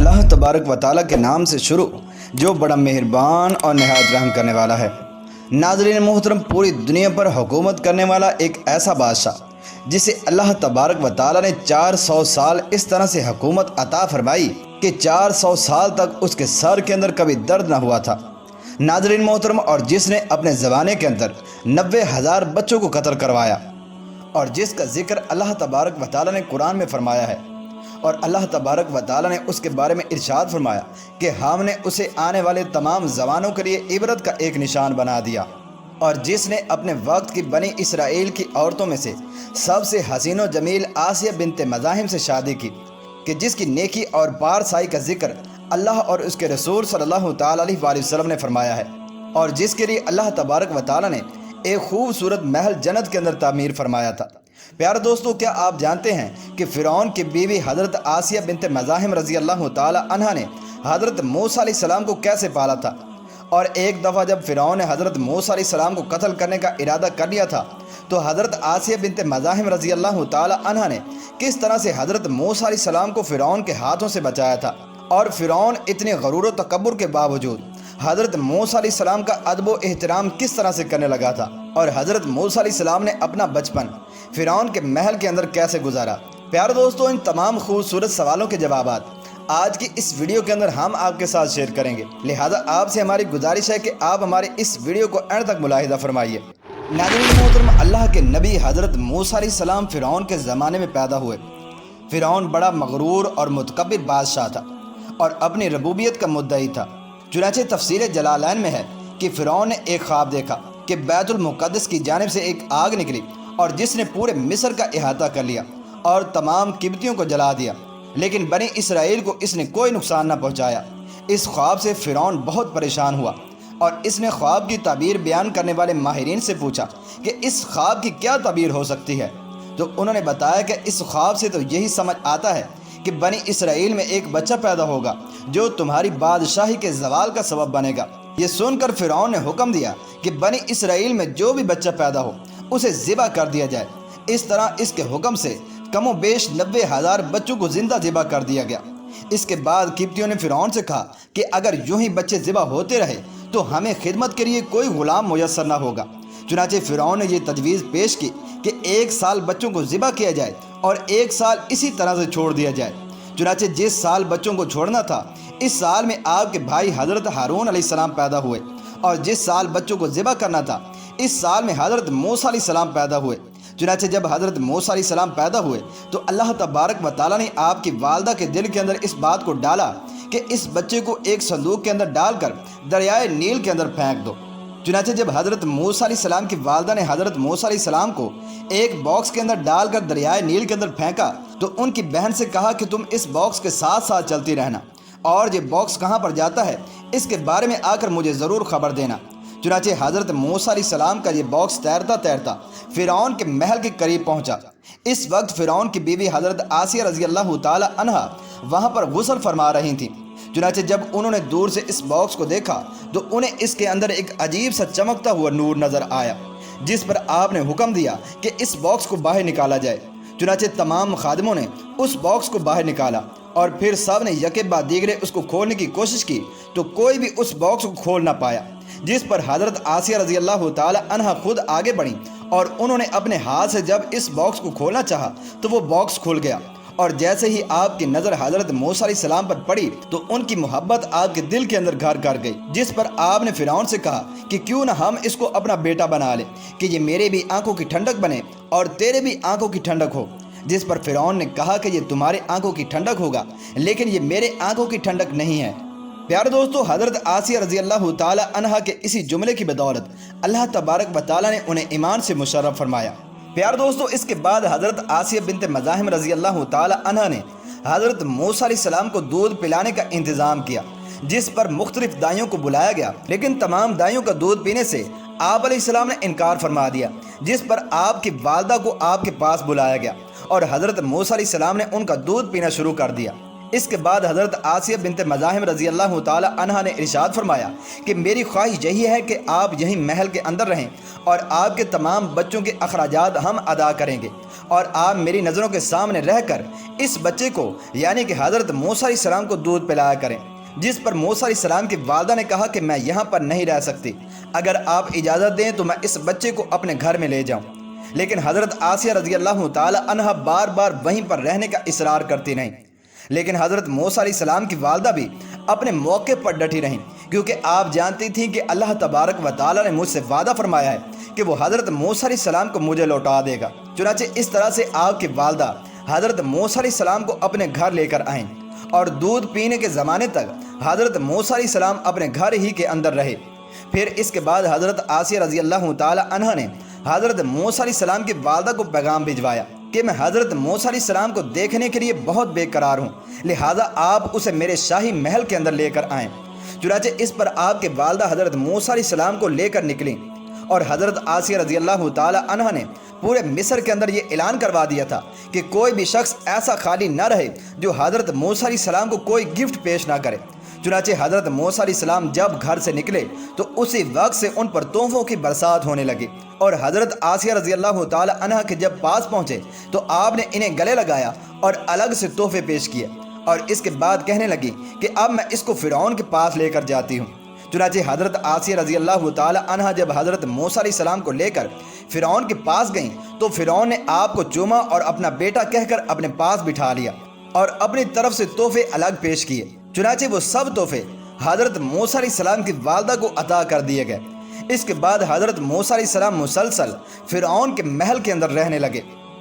اللہ تبارک و تعالیٰ کے نام سے شروع جو بڑا مہربان اور نہایت رحم کرنے والا ہے۔ ناظرین محترم، پوری دنیا پر حکومت کرنے والا ایک ایسا بادشاہ جسے اللہ تبارک و تعالیٰ نے 400 سال اس طرح سے حکومت عطا فرمائی کہ 400 سال تک اس کے سر کے اندر کبھی درد نہ ہوا تھا۔ ناظرین محترم، اور جس نے اپنے زمانے کے اندر 90,000 بچوں کو قتل کروایا، اور جس کا ذکر اللہ تبارک و تعالیٰ نے قرآن میں فرمایا ہے، اور اللہ تبارک و تعالیٰ نے اس کے بارے میں ارشاد فرمایا کہ ہم نے اسے آنے والے تمام زمانوں کے لیے عبرت کا ایک نشان بنا دیا، اور جس نے اپنے وقت کی بنی اسرائیل کی عورتوں میں سے سب سے حسین و جمیل آسیہ بنت مزاحم سے شادی کی، کہ جس کی نیکی اور پارسائی کا ذکر اللہ اور اس کے رسول صلی اللہ تعالیٰ علیہ وآلہ وسلم نے فرمایا ہے، اور جس کے لیے اللہ تبارک و تعالیٰ نے ایک خوبصورت محل جنت کے اندر تعمیر فرمایا تھا۔ پیارے دوستو، کیا آپ جانتے ہیں کہ فرعون کی بیوی حضرت آسیہ بنت مزاحم رضی اللہ تعالی عنہا نے حضرت موسیٰ علیہ السلام کو کیسے پالا تھا؟ اور ایک دفعہ جب فرعون نے حضرت موسیٰ علیہ السلام کو قتل کرنے کا ارادہ کر لیا تھا، تو حضرت آسیہ بنت مزاحم رضی اللہ تعالی عنہا نے کس طرح سے حضرت موسیٰ علیہ السلام کو فرعون کے ہاتھوں سے بچایا تھا، اور فرعون اتنے غرور و تکبر کے باوجود حضرت موسیٰ علیہ السلام کا ادب و احترام کس طرح سے کرنے لگا تھا، اور حضرت موسیٰ علیہ السلام نے اپنا بچپن فرعون کے محل کے اندر کیسے گزارا۔ پیارے دوستو، ان تمام خوبصورت سوالوں کے جوابات آج کی اس ویڈیو کے اندر ہم آپ کے ساتھ شیئر کریں گے، لہذا آپ سے ہماری گزارش ہے کہ آپ ہمارے اس ویڈیو کو اینڈ تک ملاحظہ فرمائیے۔ ناظرین محترم، اللہ کے نبی حضرت موسیٰ علیہ السلام فرعون کے زمانے میں پیدا ہوئے۔ فرعون بڑا مغرور اور متکبر بادشاہ تھا اور اپنی ربوبیت کا مدعی تھا۔ چنانچہ تفسیر جلالین میں ہے کہ فرعون نے ایک خواب دیکھا کہ بیت المقدس کی جانب سے ایک آگ نکلی، اور جس نے پورے مصر کا احاطہ کر لیا اور تمام قبطیوں کو جلا دیا، لیکن بنی اسرائیل کو اس نے کوئی نقصان نہ پہنچایا۔ اس خواب سے فرعون بہت پریشان ہوا، اور اس نے خواب کی تعبیر بیان کرنے والے ماہرین سے پوچھا کہ اس خواب کی کیا تعبیر ہو سکتی ہے، تو انہوں نے بتایا کہ اس خواب سے تو یہی سمجھ آتا ہے کہ بنی اسرائیل میں ایک بچہ پیدا ہوگا جو تمہاری بادشاہی کے زوال کا سبب بنے گا۔ یہ سن کر فرعون نے حکم دیا کہ بنی اسرائیل میں جو بھی بچہ پیدا ہو اسے ذبح کر دیا جائے۔ اس طرح اس کے حکم سے کم و بیش 90,000 بچوں کو زندہ ذبح کر دیا گیا۔ اس کے بعد قبطیوں نے فرعون سے کہا کہ اگر یوں ہی بچے ذبح ہوتے رہے تو ہمیں خدمت کے لیے کوئی غلام میسر نہ ہوگا۔ چنانچہ فرعون نے یہ تجویز پیش کی کہ 1 سال بچوں کو ذبح کیا جائے اور 1 سال اسی طرح سے چھوڑ دیا جائے۔ چنانچہ جس سال بچوں کو چھوڑنا تھا، اس سال میں آپ کے بھائی حضرت ہارون علیہ السلام پیدا ہوئے، اور جس سال بچوں کو ذبح کرنا تھا، اس سال میں حضرت موسیٰ علیہ السلام پیدا ہوئے۔ چنانچہ جب حضرت موسیٰ علیہ السلام پیدا ہوئے تو اللہ تبارک و تعالیٰ نے آپ کی والدہ کے دل کے اندر اس بات کو ڈالا کہ اس بچے کو ایک صندوق کے اندر ڈال کر دریائے نیل کے اندر پھینک دو۔ چنانچہ جب حضرت موسیٰ علیہ السلام کی والدہ نے حضرت موسیٰ علیہ السلام کو ایک باکس کے اندر ڈال کر دریائے نیل کے اندر پھینکا، تو ان کی بہن سے کہا کہ تم اس باکس کے ساتھ ساتھ چلتی رہنا، اور یہ باکس کہاں پر جاتا ہے اس کے بارے میں آ کر مجھے ضرور خبر دینا۔ چنانچہ حضرت موسیٰ علیہ السلام کا یہ باکس تیرتا تیرتا فرعون کے محل کے قریب پہنچا۔ اس وقت فرعون کی بیوی حضرت آسیہ رضی اللہ تعالی عنہا وہاں پر غسل فرما رہی تھیں۔ چنانچہ جب انہوں نے دور سے اس باکس کو دیکھا تو انہیں اس کے اندر ایک عجیب سا چمکتا ہوا نور نظر آیا، جس پر آپ نے حکم دیا کہ اس باکس کو باہر نکالا جائے۔ چنانچہ تمام خادموں نے اس باکس کو باہر نکالا، اور پھر سب نے یکے بعد دیگرے اس کو کھولنے کی کوشش کی، تو کوئی بھی اس باکس کو کھول نہ پایا، جس پر حضرت آسیہ رضی اللہ تعالی عنہا خود آگے بڑھیں، اور انہوں نے اپنے ہاتھ سے جب اس باکس کو کھولنا چاہا تو وہ باکس کھل گیا، اور جیسے ہی آپ کی نظر حضرت موسیٰ علیہ السلام پر پڑی تو ان کی محبت آپ کے دل کے اندر گھر کر گئی، جس پر آپ نے فرعون سے کہا کہ کیوں نہ ہم اس کو اپنا بیٹا بنا لیں کہ یہ میرے بھی آنکھوں کی ٹھنڈک بنے اور تیرے بھی آنکھوں کی ٹھنڈک ہو۔ جس پر فرعون نے کہا کہ یہ تمہارے آنکھوں کی ٹھنڈک ہوگا، لیکن یہ میرے آنکھوں کی ٹھنڈک نہیں ہے۔ پیارے دوستو، حضرت آسیہ رضی اللہ تعالی عنہا کے اسی جملے کی بدولت اللہ تبارک و تعالیٰ نے انہیں ایمان سے مشرف فرمایا۔ پیارے دوستو، اس کے بعد حضرت آسیہ بنت مزاحم رضی اللہ تعالی عنہا نے حضرت موسیٰ علیہ السلام کو دودھ پلانے کا انتظام کیا، جس پر مختلف دائیوں کو بلایا گیا، لیکن تمام دائیوں کا دودھ پینے سے آپ علیہ السلام نے انکار فرما دیا، جس پر آپ کی والدہ کو آپ کے پاس بلایا گیا، اور حضرت موسیٰ علیہ السلام نے ان کا دودھ پینا شروع کر دیا۔ اس کے بعد حضرت آسیہ بنت مزاحم رضی اللہ تعالی عنہا نے ارشاد فرمایا کہ میری خواہش یہی ہے کہ آپ یہیں محل کے اندر رہیں اور آپ کے تمام بچوں کے اخراجات ہم ادا کریں گے، اور آپ میری نظروں کے سامنے رہ کر اس بچے کو یعنی کہ حضرت موسیٰ علیہ السلام کو دودھ پلایا کریں۔ جس پر موسیٰ علیہ السلام کی والدہ نے کہا کہ میں یہاں پر نہیں رہ سکتی، اگر آپ اجازت دیں تو میں اس بچے کو اپنے گھر میں لے جاؤں۔ لیکن حضرت آسیہ رضی اللہ تعالی عنہا بار بار وہیں پر رہنے کا اصرار کرتی رہیں، لیکن حضرت موسیٰ علیہ السلام کی والدہ بھی اپنے موقع پر ڈٹی رہیں، کیونکہ آپ جانتی تھیں کہ اللہ تبارک و تعالیٰ نے مجھ سے وعدہ فرمایا ہے کہ وہ حضرت موسیٰ علیہ السلام کو مجھے لوٹا دے گا۔ چنانچہ اس طرح سے آپ کی والدہ حضرت موسیٰ علیہ السلام کو اپنے گھر لے کر آئیں، اور دودھ پینے کے زمانے تک حضرت موسیٰ علیہ السلام اپنے گھر ہی کے اندر رہے۔ پھر اس کے بعد حضرت آسیہ رضی اللہ تعالی عنہ نے حضرت موسیٰ علیہ السلام کی والدہ کو پیغام بھجوایا کہ میں حضرت موسیٰ علیہ السلام کو دیکھنے کے لیے بہت بے قرار ہوں، لہٰذا آپ اسے میرے شاہی محل کے اندر لے کر آئیں۔ چنانچہ اس پر آپ کے والدہ حضرت موسیٰ علیہ السلام کو لے کر نکلیں، اور حضرت آسیہ رضی اللہ تعالی عنہ نے پورے مصر کے اندر یہ اعلان کروا دیا تھا کہ کوئی بھی شخص ایسا خالی نہ رہے جو حضرت موسیٰ علیہ السلام کو کوئی گفٹ پیش نہ کرے۔ چنانچہ حضرت موسیٰ علیہ السلام جب گھر سے نکلے تو اسی وقت سے ان پر تحفوں کی برسات ہونے لگی، اور حضرت آسیہ رضی اللہ تعالی عنہ کے جب پاس پہنچے تو آپ نے انہیں گلے لگایا اور الگ سے تحفے پیش کیے، اور اس کے بعد کہنے لگی کہ اب میں اس کو فرعون کے پاس لے کر جاتی ہوں۔ چنانچہ حضرت آسیہ رضی اللہ تعالی عنہ جب حضرت موسیٰ علیہ السلام کو لے کر فرعون کے پاس گئیں تو فرعون نے آپ کو چوما اور اپنا بیٹا کہہ کر اپنے پاس بٹھا لیا، اور اپنی طرف سے تحفے الگ پیش کیے۔ چنانچہ وہ سب تحفے حضرت موسیٰ علیہ السلام کی والدہ کو عطا کر دیے گئے۔ اس کے بعد حضرت موسیٰ علیہ السلام مسلسل فرعون کے محل کے اندر رہنے لگے۔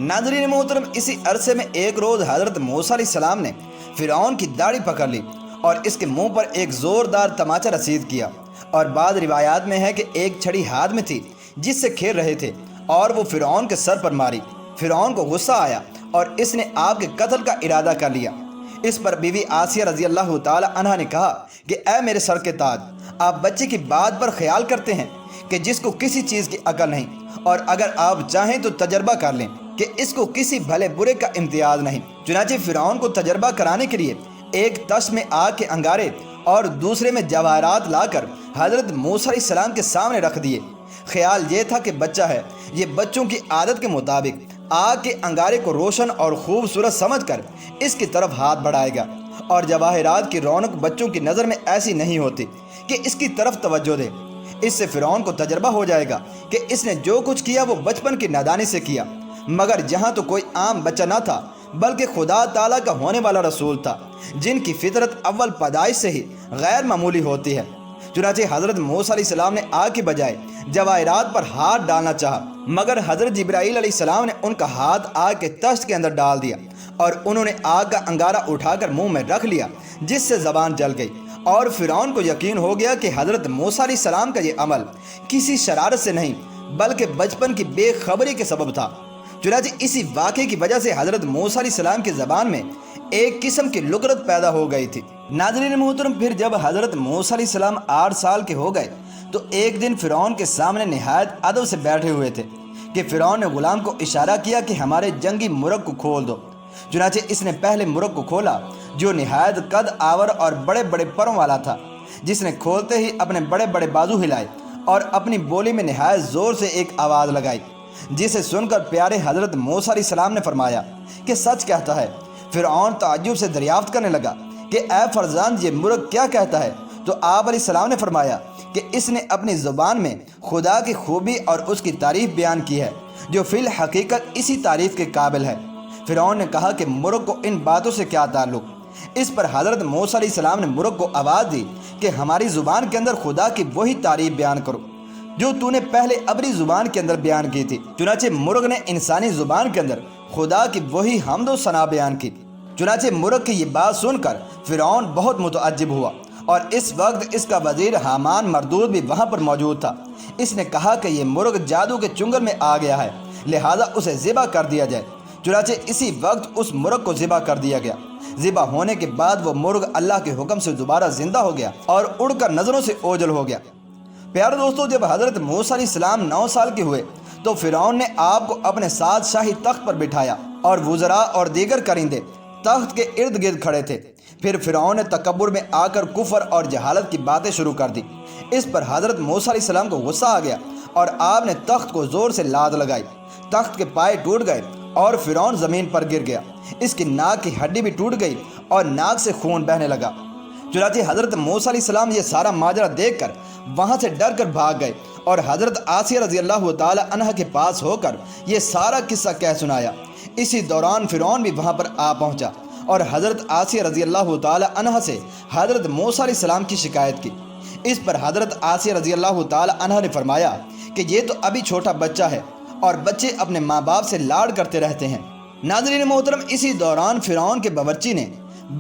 ناظرین محترم، اسی عرصے میں ایک روز حضرت موسیٰ علیہ السلام نے فرعون کی داڑھی پکڑ لی اور اس کے منہ پر ایک زوردار تماچا رسید کیا، اور بعض روایات میں ہے کہ ایک چھڑی ہاتھ میں تھی جس سے کھیل رہے تھے، اور وہ فرعون کے سر پر ماری۔ فرعون کو غصہ آیا اور اس نے آپ کے قتل کا ارادہ کر لیا۔ اس پر بیوی آسیہ رضی اللہ تعالی عنہ نے کہا کہ اے میرے سر کے تاج، آپ بچے کی بات پر خیال کرتے ہیں کہ جس کو کسی چیز کی عقل نہیں، اور اگر آپ چاہیں تو تجربہ کر لیں کہ اس کو کسی بھلے برے کا امتیاز نہیں۔ چنانچہ فرعون کو تجربہ کرانے کے لیے ایک تش میں آگ کے انگارے اور دوسرے میں جواہرات لا کر حضرت موسیٰ علیہ السلام کے سامنے رکھ دیے۔ خیال یہ تھا کہ بچہ ہے، یہ بچوں کی عادت کے مطابق آگ کے انگارے کو روشن اور خوبصورت سمجھ کر اس کی طرف ہاتھ بڑھائے گا، اور جواہرات کی رونق بچوں کی نظر میں ایسی نہیں ہوتی کہ اس کی طرف توجہ دے۔ اس سے فرعون کو تجربہ ہو جائے گا کہ اس نے جو کچھ کیا وہ بچپن کی نادانی سے کیا، مگر جہاں تو کوئی عام بچہ نہ تھا بلکہ خدا تعالیٰ کا ہونے والا رسول تھا، جن کی فطرت اول پیدائش سے ہی غیر معمولی ہوتی ہے۔ چنانچہ حضرت موسیٰ علیہ السلام نے آگ کی بجائے جواہرات پر ہاتھ ڈالنا چاہا، مگر حضرت جبرائیل علیہ السلام نے ان کا ہاتھ آگ کے تشت کے اندر ڈال دیا، اور انہوں نے آگ کا انگارہ اٹھا کر منہ میں رکھ لیا، جس سے زبان جل گئی، اور فرعون کو یقین ہو گیا کہ حضرت موسیٰ علیہ السلام کا یہ عمل کسی شرارت سے نہیں بلکہ بچپن کی بے خبری کے سبب تھا۔ چنانچہ اسی واقعے کی وجہ سے حضرت موسیٰ علیہ السلام کی زبان میں ایک قسم کی لغت پیدا ہو گئی تھی۔ ناظرین محترم، پھر جب حضرت موسیٰ علیہ السلام 8 سال کے ہو گئے تو ایک دن فرعون کے سامنے نہایت ادب سے بیٹھے ہوئے تھے کہ فرعون نے غلام کو اشارہ کیا کہ ہمارے جنگی مرغ کو کھول دو۔ چنانچہ اس نے پہلے مرغ کو کھولا جو نہایت قد آور اور بڑے بڑے پروں والا تھا، جس نے کھولتے ہی اپنے بڑے بڑے بازو ہلائے اور اپنی بولی میں نہایت زور سے ایک آواز لگائی، جسے سن کر پیارے حضرت موسیٰ علیہ السلام نے فرمایا کہ سچ کہتا ہے۔ فرعون تعجب سے دریافت کرنے لگا کہ اے فرزند، یہ مرغ کیا کہتا ہے؟ تو آپ علیہ السلام نے فرمایا کہ اس نے اپنی زبان میں خدا کی خوبی اور اس کی تعریف بیان کی ہے، جو فی الحقیقت اسی تعریف کے قابل ہے۔ فرعون نے کہا کہ مرغ کو ان باتوں سے کیا تعلق؟ اس پر حضرت موسیٰ علیہ السلام نے مرغ کو آواز دی کہ ہماری زبان کے اندر خدا کی وہی تعریف بیان کرو جو تو نے پہلے ابری زبان کے اندر بیان کی تھی۔ چنانچہ مرغ نے انسانی زبان کے اندر خدا کی وہی حمد و ثنا بیان کی۔ چنانچہ مرغ کی یہ بات سن کر فرعون بہت متعجب ہوا، اور اس وقت اس کا وزیر حامان مردود بھی وہاں پر موجود تھا۔ اس نے کہا کہ یہ مرغ جادو کے چنگل میں آ گیا ہے، لہذا اسے ذبح کر دیا جائے۔ چنانچہ اسی وقت اس مرغ کو ذبح کر دیا گیا۔ ذبح ہونے کے بعد وہ مرغ اللہ کے حکم سے دوبارہ زندہ ہو گیا اور اڑ کر نظروں سے اوجھل ہو گیا۔ پیارے دوستو، جب حضرت موسیٰ علیہ السلام 9 سال کے ہوئے تو فرعون نے آپ کو اپنے ساتھ شاہی تخت پر بٹھایا، اور وزراء اور دیگر کرندے تخت کے ارد گرد کھڑے تھے۔ پھر فرعون نے تکبر میں آ کر کفر اور جہالت کی باتیں شروع کر دی۔ اس پر حضرت موسیٰ علیہ السلام کو غصہ آ گیا اور آپ نے تخت کو زور سے لاد لگائی۔ تخت کے پائے ٹوٹ گئے اور فرعون زمین پر گر گیا۔ اس کی ناک کی ہڈی بھی ٹوٹ گئی اور ناک سے خون بہنے لگا۔ چنانچہ حضرت موسیٰ علیہ السلام یہ سارا ماجرا دیکھ کر وہاں سے ڈر کر بھاگ گئے اور حضرت آسیہ رضی اللہ تعالی عنہ کے پاس ہو کر یہ سارا قصہ کہہ سنایا۔ اسی دوران فرعون بھی وہاں پر آ پہنچا اور حضرت آسیہ رضی اللہ تعالی عنہ سے حضرت موسیٰ علیہ السلام کی شکایت کی۔ اس پر حضرت آسیہ رضی اللہ تعالی عنہ نے فرمایا کہ یہ تو ابھی چھوٹا بچہ ہے اور بچے اپنے ماں باپ سے لاڑ کرتے رہتے ہیں۔ ناظرین محترم، اسی دوران فرعون کے باورچی نے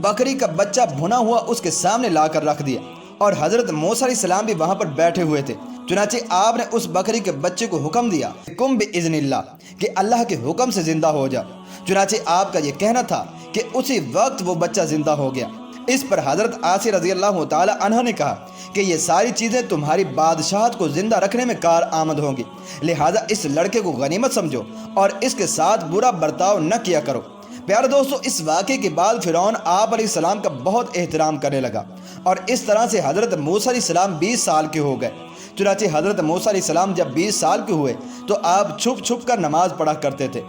بکری کا بچہ بھنا ہوا اس کے سامنے لا کر رکھ دیا اور حضرت موسیٰ علیہ السلام بھی وہاں پر بیٹھے ہوئے تھے۔ چنانچہ آپ نے اس بکری کے بچے کو حکم دیا کم باذن اللہ، کہ اللہ کے حکم سے زندہ ہو جا۔ چنانچہ آپ کا یہ کہنا تھا کہ اسی وقت وہ بچہ زندہ ہو گیا۔ اس پر حضرت آسیہ رضی اللہ تعالی عنہ نے کہا کہ یہ ساری چیزیں تمہاری بادشاہت کو زندہ رکھنے میں کار آمد ہوں گی، لہذا اس لڑکے کو غنیمت سمجھو اور اس کے ساتھ برا برتاؤ نہ کیا کرو۔ پیارے دوستو، اس واقعے کے بعد فرعون آپ علیہ السلام کا بہت احترام کرنے لگا اور اس طرح سے حضرت موسیٰ علیہ السلام 20 سال کے ہو گئے۔ چنانچہ حضرت موسیٰ علیہ السلام جب 20 سال کے ہوئے تو آپ چھپ چھپ کر نماز پڑھا کرتے تھے۔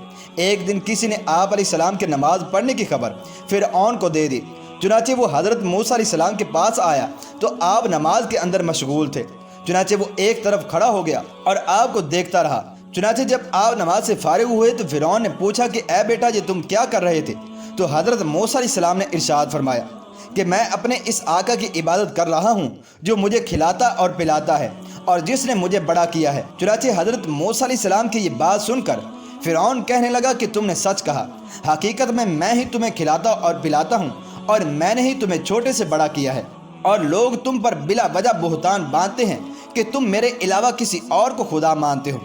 ایک دن کسی نے آپ علیہ السلام کے نماز پڑھنے کی خبر فرعون کو دے دی۔ چنانچہ وہ حضرت موسیٰ علیہ السلام کے پاس آیا تو آپ نماز کے اندر مشغول تھے۔ چنانچہ وہ ایک طرف کھڑا ہو گیا اور آپ کو دیکھتا رہا۔ چنانچہ جب آپ نماز سے فارغ ہوئے تو فرعون نے پوچھا کہ اے بیٹا، یہ تم کیا کر رہے تھے؟ تو حضرت موسیٰ علیہ السلام نے ارشاد فرمایا کہ میں اپنے اس آقا کی عبادت کر رہا ہوں جو مجھے کھلاتا اور پلاتا ہے اور جس نے مجھے بڑا کیا ہے۔ چنانچہ حضرت موسیٰ علیہ السلام کی یہ بات سن کر فرعون کہنے لگا کہ تم نے سچ کہا، حقیقت میں ہی تمہیں کھلاتا اور پلاتا ہوں اور میں نے ہی تمہیں چھوٹے سے بڑا کیا ہے، اور لوگ تم پر بلا وجہ بہتان باندھتے ہیں کہ تم میرے علاوہ کسی اور کو خدا مانتے ہو۔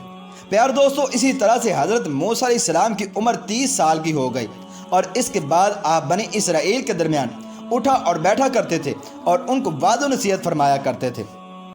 پیار دوستو، اسی طرح سے حضرت موسیٰ علیہ السلام کی عمر 30 سال کی ہو گئی اور اس کے بعد آپ بنی اسرائیل کے درمیان اٹھا اور بیٹھا کرتے تھے اور ان کو وعظ و نصیحت فرمایا کرتے تھے۔